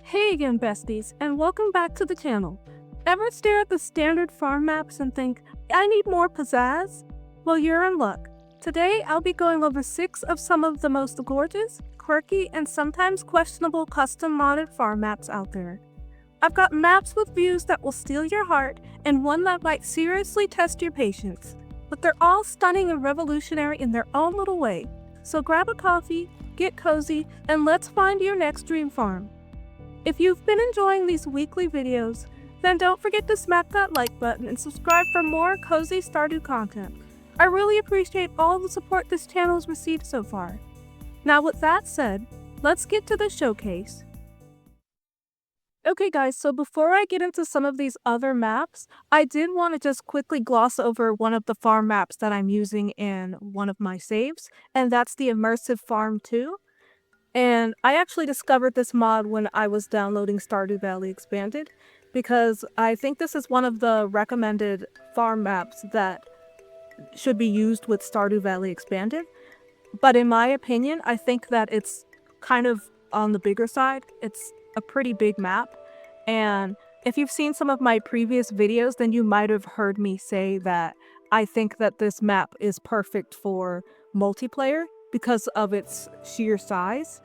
Hey again, besties, and welcome back to the channel. Ever stare at the standard farm maps and think, I need more pizzazz? Well, you're in luck. Today, I'll be going over 6 of some of the most gorgeous, quirky, and sometimes questionable custom modded farm maps out there. I've got maps with views that will steal your heart, and one that might seriously test your patience. But they're all stunning and revolutionary in their own little way. So grab a coffee, get cozy, and let's find your next dream farm. If you've been enjoying these weekly videos, then don't forget to smack that like button and subscribe for more cozy Stardew content. I really appreciate all the support this channel has received so far. Now with that said, let's get to the showcase. Okay guys, so before I get into some of these other maps, I did want to just quickly gloss over one of the farm maps that I'm using in one of my saves, and that's the Immersive Farm 2. And I actually discovered this mod when I was downloading Stardew Valley Expanded, because I think this is one of the recommended farm maps that should be used with Stardew Valley Expanded. But in my opinion, I think that it's kind of on the bigger side. It's a pretty big map. And if you've seen some of my previous videos, then you might have heard me say that I think that this map is perfect for multiplayer because of its sheer size.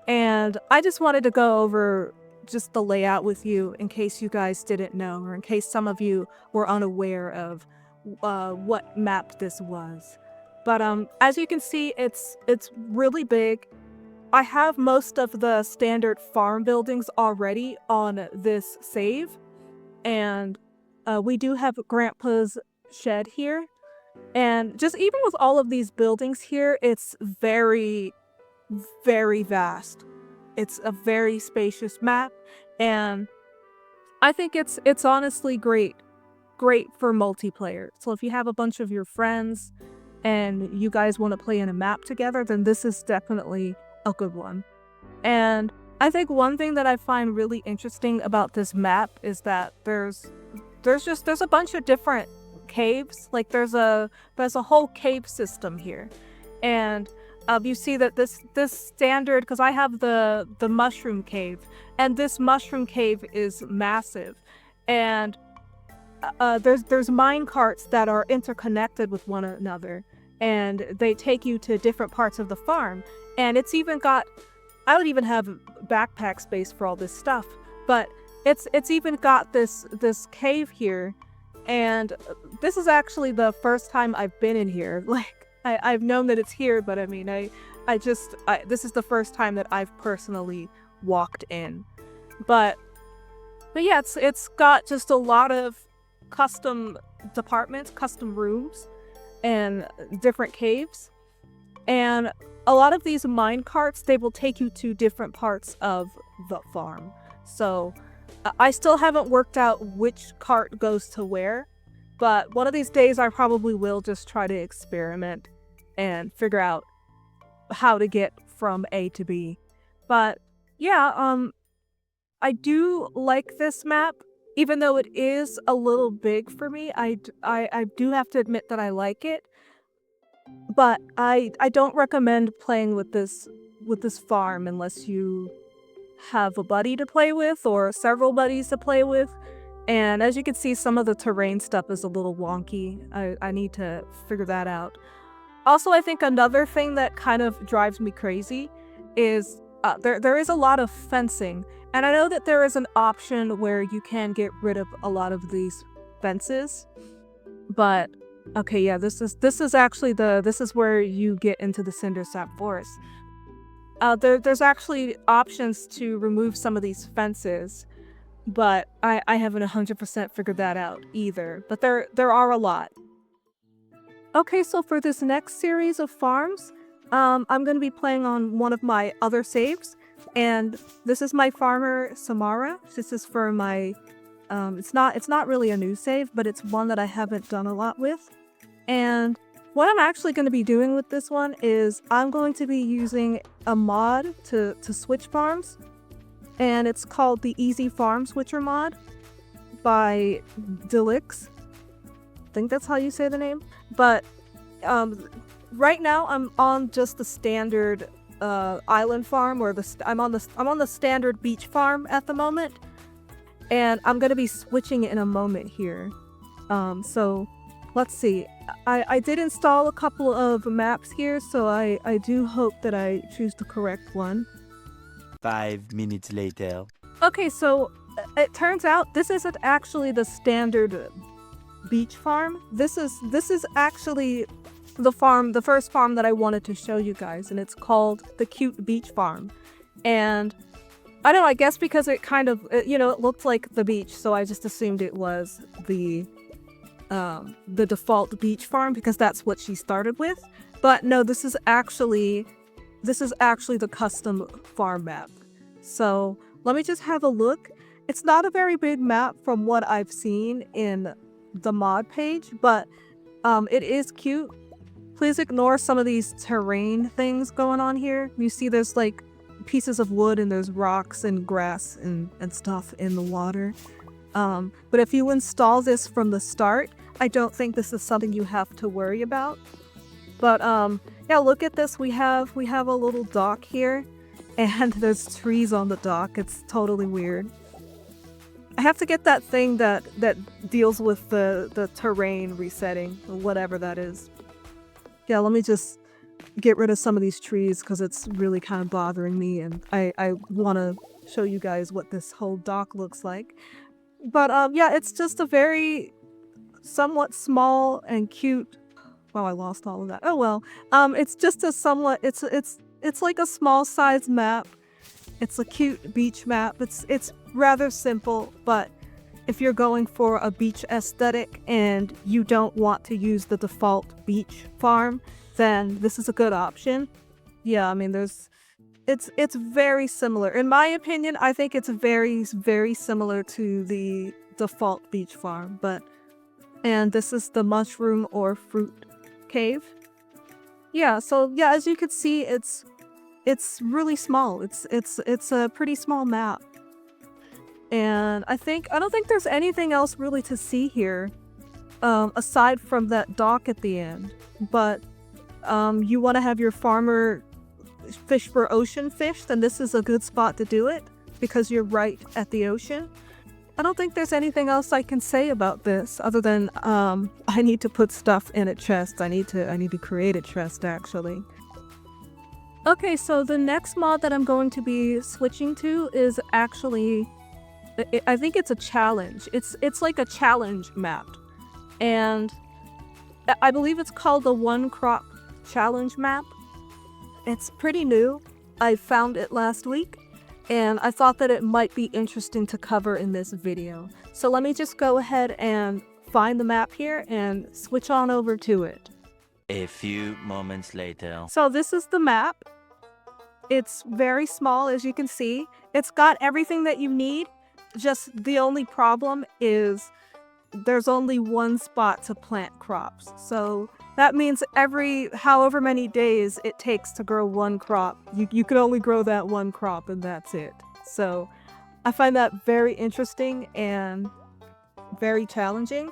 And I just wanted to go over just the layout with you in case you guys didn't know, or in case some of you were unaware of what map this was. But as you can see, it's really big. I have most of the standard farm buildings already on this save, and we do have Grandpa's shed here. And just even with all of these buildings here, it's very, very vast. It's a very spacious map, and I think it's honestly great for multiplayer. So if you have a bunch of your friends and you guys want to play in a map together, then this is definitely a good one. And I think one thing that I find really interesting about this map is that there's a bunch of different caves. Like there's a whole cave system here, and you see that this standard, because I have the mushroom cave, and this mushroom cave is massive, and there's mine carts that are interconnected with one another, and they take you to different parts of the farm. And it's even got, I don't even have backpack space for all this stuff, but it's even got this cave here. And this is actually the first time I've been in here. Like, I've known that it's here, but I mean, this is the first time that I've personally walked in. But yeah, it's got just a lot of custom departments, custom rooms, and different caves. And a lot of these mine carts, they will take you to different parts of the farm. So I still haven't worked out which cart goes to where, but one of these days I probably will just try to experiment and figure out how to get from A to B. But yeah, I do like this map, even though it is a little big for me. I do have to admit that I like it, but I don't recommend playing with this farm unless you have a buddy to play with or several buddies to play with. And as you can see, some of the terrain stuff is a little wonky. I need to figure that out. Also, I think another thing that kind of drives me crazy is there is a lot of fencing, and I know that there is an option where you can get rid of a lot of these fences, but okay, yeah, this is actually this is where you get into the Cindersap Forest. There's actually options to remove some of these fences, but I haven't 100% figured that out either. But there are a lot. Okay, so for this next series of farms, I'm going to be playing on one of my other saves, and this is my farmer Samara. This is for my it's not really a new save, but it's one that I haven't done a lot with. And what I'm actually going to be doing with this one is I'm going to be using a mod to switch farms, and it's called the Easy Farm Switcher mod by Delix. I think that's how you say the name. But right now I'm on just the standard island farm, or I'm on the standard beach farm at the moment, and I'm gonna be switching in a moment here. So let's see. I did install a couple of maps here, so I do hope that I choose the correct one. 5 minutes later. Okay, so it turns out this isn't actually the standard beach farm. This is actually the first farm that I wanted to show you guys, and it's called the Cute Beach Farm. And I don't know, I guess because it kind of, it looked like the beach, so I just assumed it was the default beach farm because that's what she started with. But no, this is actually the custom farm map. So let me just have a look. It's not a very big map from what I've seen in the mod page, but it is cute. Please ignore some of these terrain things going on here. You see there's like pieces of wood and there's rocks and grass and stuff in the water. But if you install this from the start, I don't think this is something you have to worry about. But yeah, look at this. We have a little dock here, and there's trees on the dock. It's totally weird. I have to get that thing that deals with the terrain resetting, or whatever that is. Yeah, let me just get rid of some of these trees because it's really kind of bothering me, and I want to show you guys what this whole dock looks like. But yeah, it's just a very somewhat small and cute. Wow, I lost all of that. Oh well. It's just a somewhat. It's like a small size map. It's a cute beach map. It's rather simple, but if you're going for a beach aesthetic and you don't want to use the default beach farm, then this is a good option. Yeah, I mean, it's very similar. In my opinion, I think it's very, very similar to the default beach farm, and this is the mushroom or fruit cave. Yeah, so yeah, as you can see, it's really small. It's a pretty small map. And I don't think there's anything else really to see here, aside from that dock at the end. But you want to have your farmer fish for ocean fish, then this is a good spot to do it because you're right at the ocean. I don't think there's anything else I can say about this other than I need to put stuff in a chest. I need to create a chest actually. Okay, so the next mod that I'm going to be switching to is actually, I think it's a challenge. It's like a challenge map, and I believe it's called the One Crop Challenge map. It's pretty new. I found it last week, and I thought that it might be interesting to cover in this video. So let me just go ahead and find the map here and switch on over to it. A few moments later. So this is the map. It's very small, as you can see. It's got everything that you need. Just the only problem is there's only one spot to plant crops. So that means every however many days it takes to grow one crop, you can only grow that one crop and that's it. So I find that very interesting and very challenging.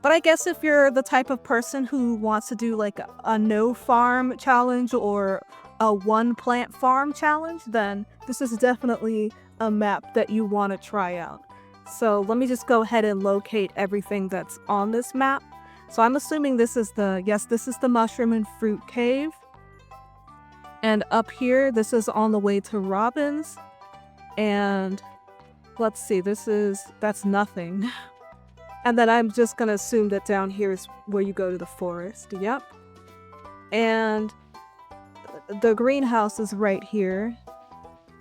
But I guess if you're the type of person who wants to do like a no farm challenge or a one plant farm challenge, then this is definitely a map that you want to try out. So let me just go ahead and locate everything that's on this map. So I'm assuming this is the mushroom and fruit cave. And up here, this is on the way to Robin's. And let's see, that's nothing. And then I'm just gonna assume that down here is where you go to the forest. Yep. And the greenhouse is right here.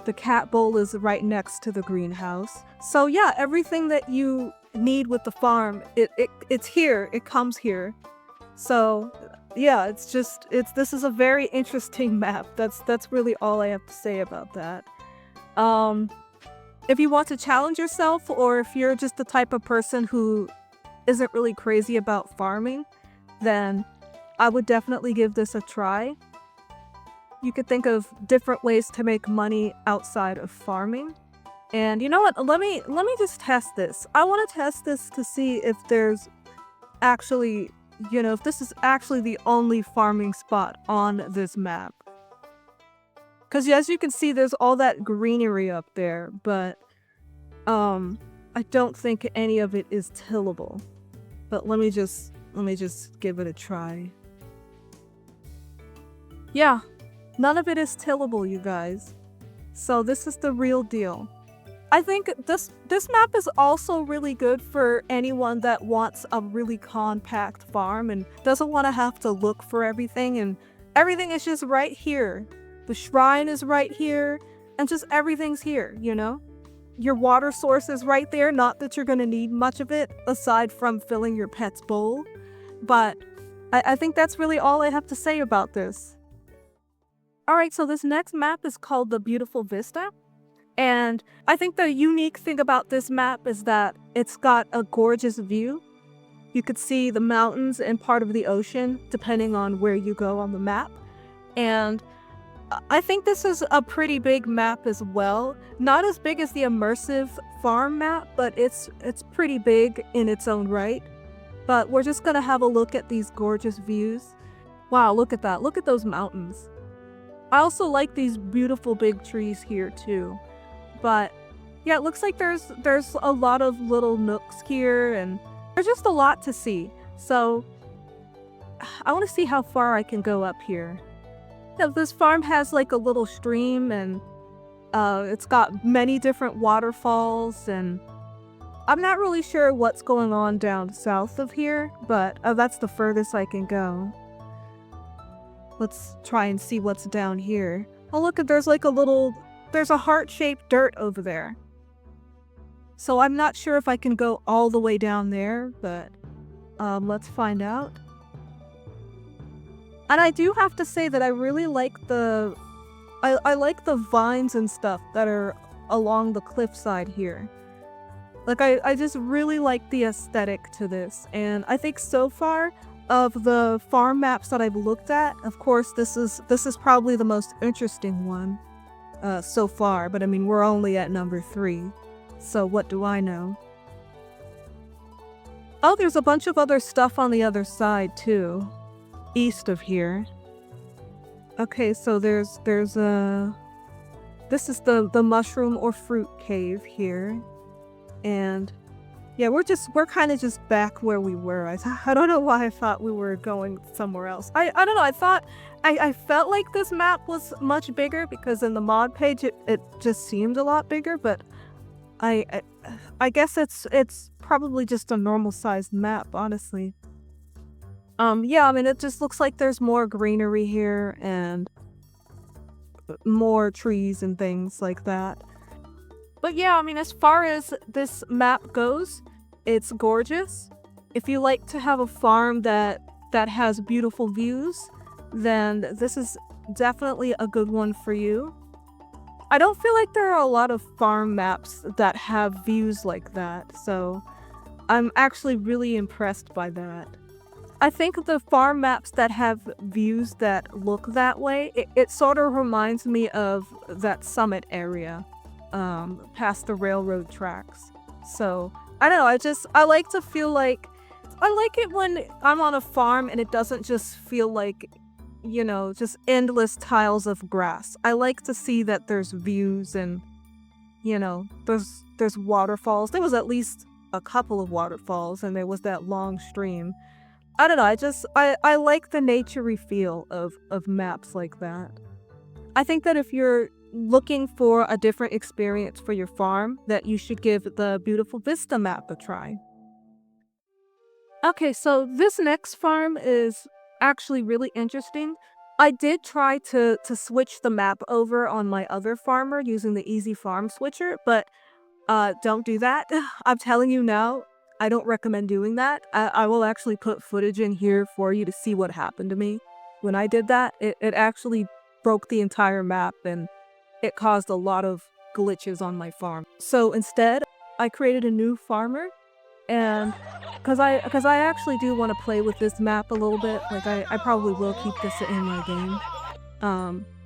The cat bowl is right next to the greenhouse. So yeah, everything that you need with the farm, it's here. It comes here. So yeah, this is a very interesting map. That's really all I have to say about that. If you want to challenge yourself, or if you're just the type of person who isn't really crazy about farming, then I would definitely give this a try. You could think of different ways to make money outside of farming. And you know what? Let me just test this. I want to test this to see if there's actually, if this is actually the only farming spot on this map. Because as you can see, there's all that greenery up there, but I don't think any of it is tillable. But let me just give it a try. Yeah, none of it is tillable, you guys. So this is the real deal. I think this map is also really good for anyone that wants a really compact farm and doesn't want to have to look for everything, and everything is just right here. The shrine is right here, and just everything's here, you know? Your water source is right there, not that you're going to need much of it aside from filling your pet's bowl, but I think that's really all I have to say about this. Alright, so this next map is called the Beautiful Vista. And I think the unique thing about this map is that it's got a gorgeous view. You could see the mountains and part of the ocean depending on where you go on the map. And I think this is a pretty big map as well. Not as big as the Immersive farm map, but it's pretty big in its own right. But we're just gonna have a look at these gorgeous views. Wow, look at that. Look at those mountains. I also like these beautiful big trees here too. But yeah, it looks like there's a lot of little nooks here, and there's just a lot to see. So I want to see how far I can go up here. Now, this farm has like a little stream, and it's got many different waterfalls, and I'm not really sure what's going on down south of here, but that's the furthest I can go. Let's try and see what's down here. Oh, look, there's like there's a heart-shaped dirt over there. So I'm not sure if I can go all the way down there, but let's find out. And I do have to say that I really like I like the vines and stuff that are along the cliffside here. Like I just really like the aesthetic to this, and I think so far of the farm maps that I've looked at, of course this is probably the most interesting one so far, but I mean we're only at number 3, so what do I know? Oh, there's a bunch of other stuff on the other side too, east of here. Okay, so there's this is the mushroom or fruit cave here, and yeah, we're kind of just back where we were. I don't know why I thought we were going somewhere else. I don't know. I felt like this map was much bigger because in the mod page it just seemed a lot bigger, but I guess it's probably just a normal sized map, honestly. Yeah, I mean it just looks like there's more greenery here and more trees and things like that. But yeah, I mean, as far as this map goes, it's gorgeous. If you like to have a farm that has beautiful views, then this is definitely a good one for you. I don't feel like there are a lot of farm maps that have views like that, so I'm actually really impressed by that. I think the farm maps that have views that look that way, it sort of reminds me of that summit area. Past the railroad tracks. So I don't know, I like to feel like I like it when I'm on a farm and it doesn't just feel like, you know, just endless tiles of grass. I like to see that there's views and, you know, there's waterfalls. There was at least a couple of waterfalls and there was that long stream. I don't know, I like the naturey feel of maps like that. I think that if you're looking for a different experience for your farm, that you should give the Beautiful Vista map a try. Okay, so this next farm is actually really interesting. I did try to switch the map over on my other farmer using the easy farm switcher, but don't do that. I'm telling you now, I don't recommend doing that. I will actually put footage in here for you to see what happened to me. When I did that, it actually broke the entire map and it caused a lot of glitches on my farm. So instead, I created a new farmer, and because I actually do want to play with this map a little bit, like I probably will keep this in my game.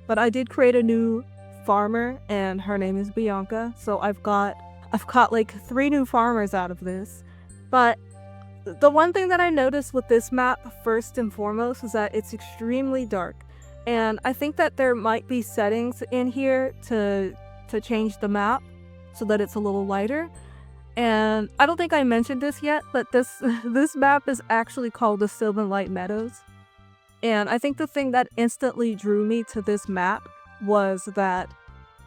But I did create a new farmer, and her name is Bianca. So I've got like 3 new farmers out of this. But the one thing that I noticed with this map first and foremost is that it's extremely dark. And I think that there might be settings in here to change the map so that it's a little lighter. And I don't think I mentioned this yet, but this this map is actually called the Sylvan Meadows. And I think the thing that instantly drew me to this map was that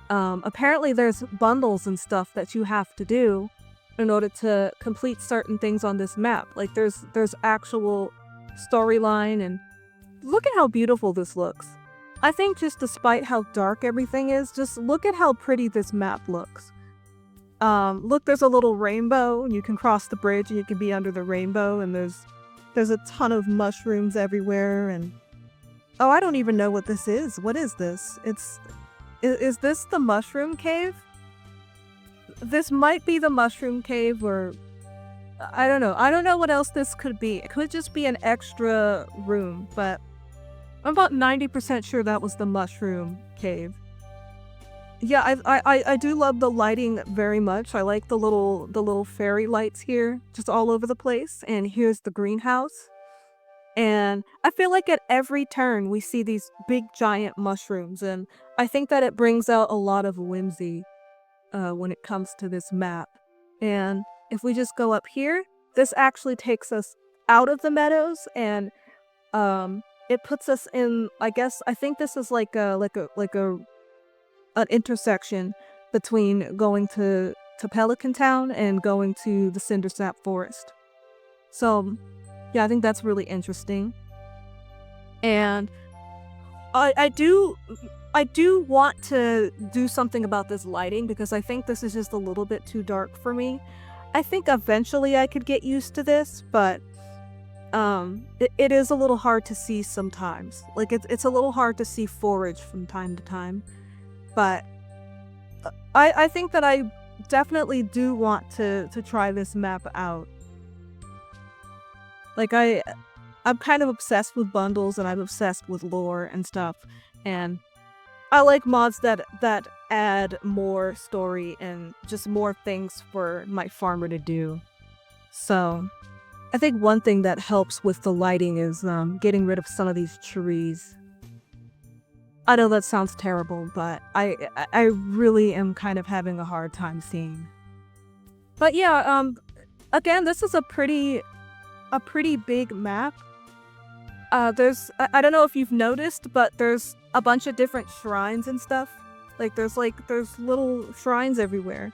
apparently there's bundles and stuff that you have to do in order to complete certain things on this map. Like there's actual storyline, and look at how beautiful this looks. I think just despite how dark everything is, just look at how pretty this map looks. Look, there's a little rainbow, and you can cross the bridge and you can be under the rainbow, and there's a ton of mushrooms everywhere, and oh, I don't even know what this is. What is this? Is this the mushroom cave? This might be the mushroom cave, or I don't know. I don't know what else this could be. It could just be an extra room, but I'm about 90% sure that was the mushroom cave. Yeah, I do love the lighting very much. I like the little fairy lights here, just all over the place. And here's the greenhouse. And I feel like at every turn we see these big giant mushrooms, and I think that it brings out a lot of whimsy when it comes to this map. And if we just go up here, this actually takes us out of the meadows, and it puts us in, I think this is like an intersection between going to Pelican Town and going to the Cindersap Forest. So yeah, I think that's really interesting. And I do want to do something about this lighting, because I think this is just a little bit too dark for me. I think eventually I could get used to this, but it is a little hard to see sometimes. Like it's a little hard to see forage from time to time. But I think that I definitely do want to try this map out. Like I'm kind of obsessed with bundles, and I'm obsessed with lore and stuff, and I like mods that add more story and just more things for my farmer to do. So I think one thing that helps with the lighting is getting rid of some of these trees. I know that sounds terrible, but I really am kind of having a hard time seeing. But yeah, again, this is a pretty big map. There's I don't know if you've noticed, but there's a bunch of different shrines and stuff. There's little shrines everywhere,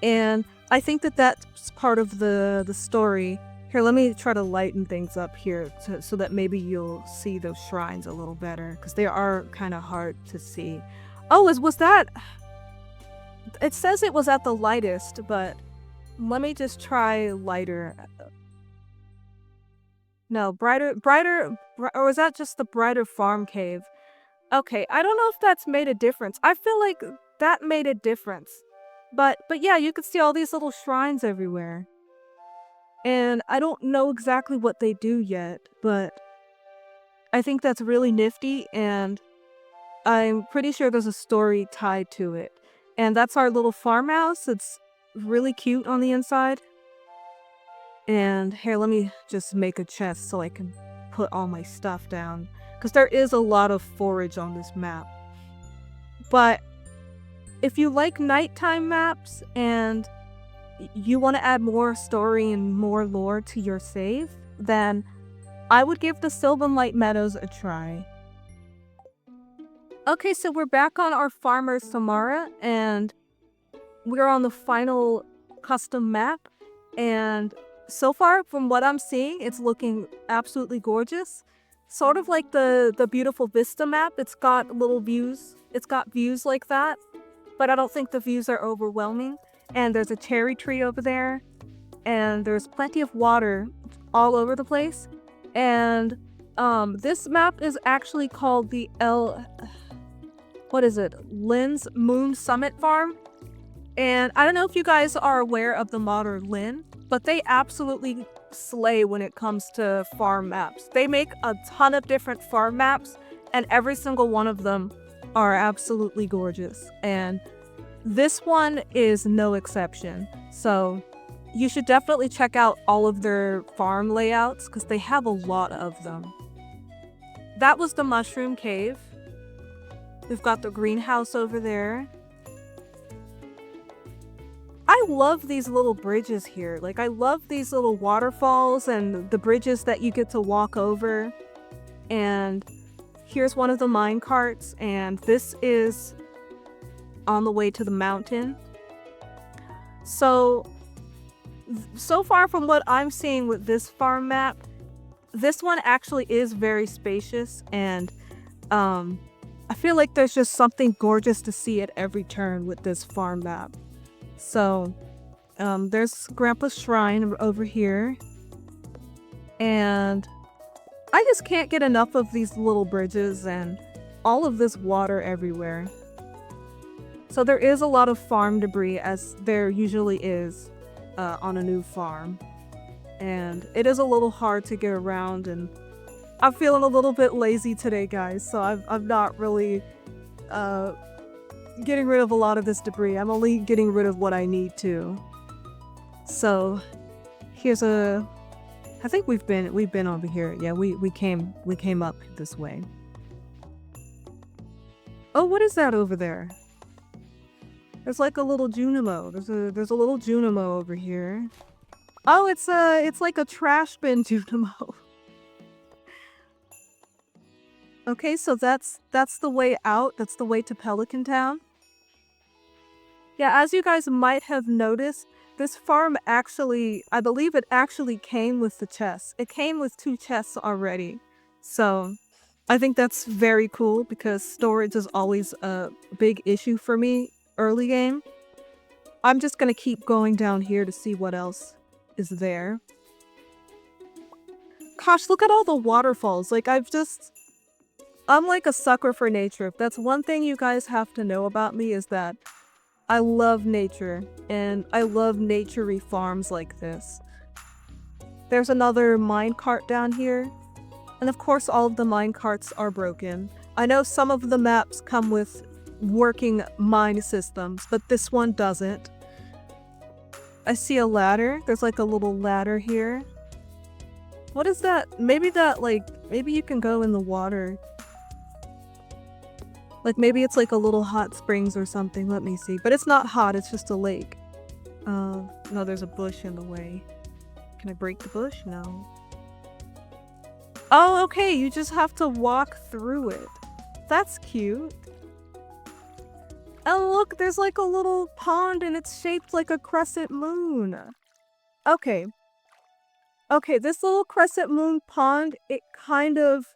and I think that that's part of the story. Here, let me try to lighten things up here so that maybe you'll see those shrines a little better, because they are kind of hard to see. Oh, was that? It says it was at the lightest, but let me just try lighter. No, brighter, or was that just the brighter farm cave? Okay, I don't know if that's made a difference. I feel like that made a difference. But yeah, you can see all these little shrines everywhere. And I don't know exactly what they do yet, but I think that's really nifty, and I'm pretty sure there's a story tied to it. And that's our little farmhouse. It's really cute on the inside. And here, let me just make a chest so I can put all my stuff down, because there is a lot of forage on this map. But if you like nighttime maps and you want to add more story and more lore to your save, then I would give the Sylvan Meadows a try. Okay, so we're back on our farmer Samara, and we're on the final custom map, and so far from what I'm seeing, it's looking absolutely gorgeous. Sort of like the beautiful Vista map. It's got little views. It's got views like that, but I don't think the views are overwhelming. And there's a cherry tree over there, and there's plenty of water all over the place. And this map is actually called the Lynn's Moon Summit Farm. And I don't know if you guys are aware of the modder Lynn, but they absolutely slay when it comes to farm maps. They make a ton of different farm maps, and every single one of them are absolutely gorgeous. And this one is no exception. So you should definitely check out all of their farm layouts, because they have a lot of them. That was the mushroom cave. We've got the greenhouse over there. I love these little bridges here. Like, I love these little waterfalls and the bridges that you get to walk over. And here's one of the mine carts, and this is on the way to the mountain. So far from what I'm seeing with this farm map, this one actually is very spacious, and I feel like there's just something gorgeous to see at every turn with this farm map. So there's Grandpa's shrine over here, and I just can't get enough of these little bridges and all of this water everywhere. So there is a lot of farm debris, as there usually is on a new farm. And it is a little hard to get around, and I'm feeling a little bit lazy today, guys. So I'm not really getting rid of a lot of this debris. I'm only getting rid of what I need to. So here's a... I think we've been over here. Yeah, we came up this way. Oh, what is that over there? There's like a little Junimo. There's a little Junimo over here. Oh, it's like a trash bin Junimo. Okay, so that's the way out. That's the way to Pelican Town. Yeah, as you guys might have noticed, this farm actually, I believe it actually came with the chests. It came with 2 chests already. So I think that's very cool, because storage is always a big issue for me early game. I'm just gonna keep going down here to see what else is there. Gosh, look at all the waterfalls. Like, I'm like a sucker for nature. If that's one thing you guys have to know about me, is that I love nature, and I love nature-y farms like this. There's another minecart down here, and of course all of the minecarts are broken. I know some of the maps come with working mine systems, but this one doesn't. I see a ladder. There's like a little ladder here. What is that? Maybe you can go in the water. Like, maybe it's like a little hot springs or something. Let me see. But it's not hot, it's just a lake. No, there's a bush in the way. Can I break the bush? No. Oh, okay, you just have to walk through it. That's cute. And look, there's like a little pond, and it's shaped like a crescent moon. Okay. Okay, this little crescent moon pond, it kind of,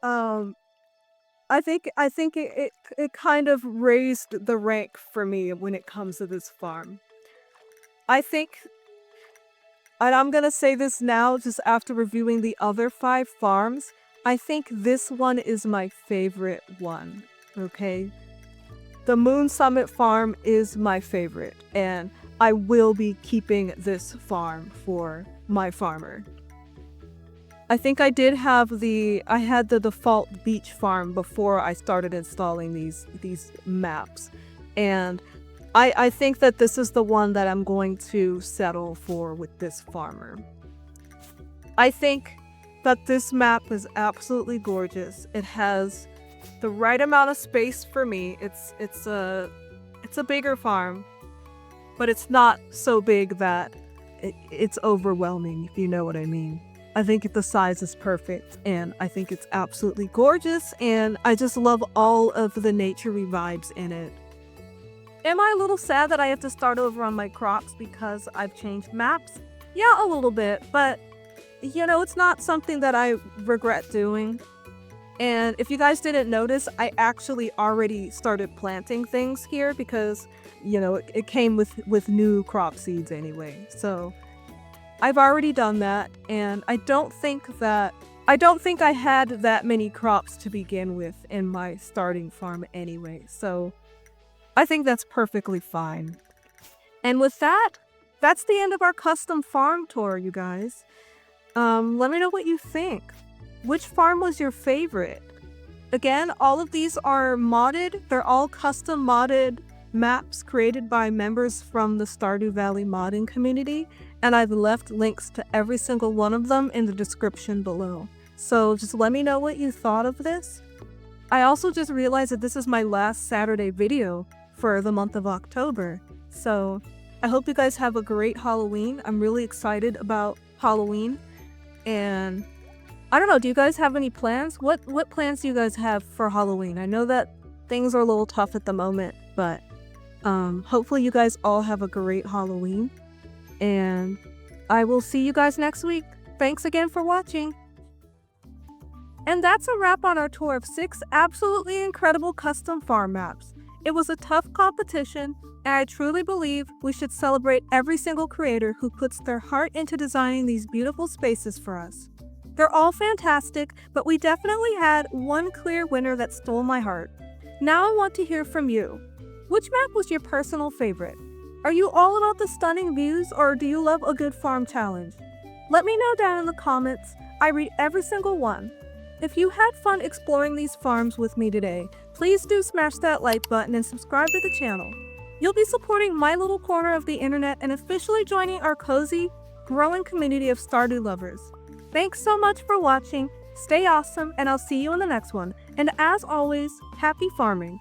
I think it kind of raised the rank for me when it comes to this farm. I think, and I'm gonna say this now just after reviewing the other 5 farms, I think this one is my favorite one, okay? The Moon Summit farm is my favorite, and I will be keeping this farm for my farmer. I think I had the default beach farm before I started installing these maps, and I think that this is the one that I'm going to settle for with this farmer. I think that this map is absolutely gorgeous. It has the right amount of space for me. It's a bigger farm, but it's not so big that it's overwhelming, if you know what I mean. I think the size is perfect, and I think it's absolutely gorgeous, and I just love all of the nature-y vibes in it. Am I a little sad that I have to start over on my crops because I've changed maps? Yeah, a little bit, but you know, it's not something that I regret doing. And if you guys didn't notice, I actually already started planting things here because, you know, it came with new crop seeds anyway. So I've already done that, and I don't think I had that many crops to begin with in my starting farm anyway. So I think that's perfectly fine. And with that, that's the end of our custom farm tour, you guys. Let me know what you think. Which farm was your favorite? Again, all of these are modded. They're all custom modded maps created by members from the Stardew Valley modding community, and I've left links to every single one of them in the description below. So just let me know what you thought of this. I also just realized that this is my last Saturday video for the month of October. So I hope you guys have a great Halloween. I'm really excited about Halloween. And I don't know, do you guys have any plans? What plans do you guys have for Halloween? I know that things are a little tough at the moment, but hopefully you guys all have a great Halloween. And I will see you guys next week. Thanks again for watching. And that's a wrap on our tour of 6 absolutely incredible custom farm maps. It was a tough competition, and I truly believe we should celebrate every single creator who puts their heart into designing these beautiful spaces for us. They're all fantastic, but we definitely had one clear winner that stole my heart. Now I want to hear from you. Which map was your personal favorite? Are you all about the stunning views, or do you love a good farm challenge? Let me know down in the comments. I read every single one. If you had fun exploring these farms with me today, please do smash that like button and subscribe to the channel. You'll be supporting my little corner of the internet and officially joining our cozy, growing community of Stardew lovers. Thanks so much for watching, stay awesome, and I'll see you in the next one. And as always, happy farming!